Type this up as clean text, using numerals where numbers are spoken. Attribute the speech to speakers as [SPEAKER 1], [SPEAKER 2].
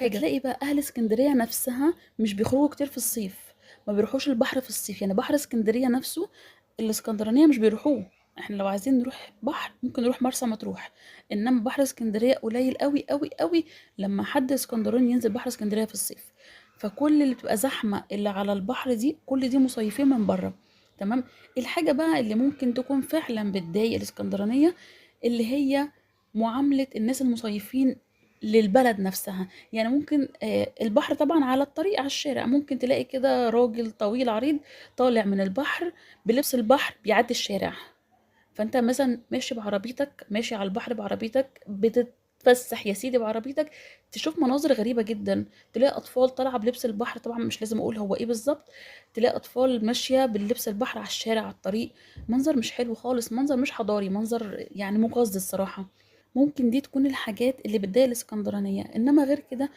[SPEAKER 1] حاجة.
[SPEAKER 2] فتلاقي بقى أهل اسكندرية نفسها مش بيخرجوا كتير في الصيف، ما بيروحوش البحر في الصيف، يعني بحر اسكندرية نفسه الاسكندرانية مش بيروحوه. احنا لو عايزين نروح بحر ممكن نروح مرسى مطروح، انما بحر اسكندرية قليل قوي قوي قوي لما حد اسكندراني ينزل بحر اسكندرية في الصيف. فكل اللي بتبقى زحمة اللي على البحر دي كل دي مصيفين من بره. تمام. الحاجة بقى اللي ممكن تكون فعلا بتضايق الاسكندرانية اللي هي معاملة الناس المصيفين للبلد نفسها. يعني ممكن البحر طبعا على الطريق على الشارع ممكن تلاقي كده راجل طويل عريض طالع من البحر بلبس البحر بيعدي الشارع. فانت مثلا ماشي بعربيتك ماشي على البحر بعربيتك بتتفسح يا سيدي بعربيتك، تشوف مناظر غريبة جدا. تلاقي أطفال طالعة بلبس البحر، طبعا مش لازم أقول هو إيه بالظبط. تلاقي أطفال ماشية باللبس البحر على الشارع على الطريق. منظر مش حلو خالص، منظر مش حضاري، منظر يعني مقزز الصراحة. ممكن دي تكون الحاجات اللي بتضايق الاسكندرانية، إنما غير كده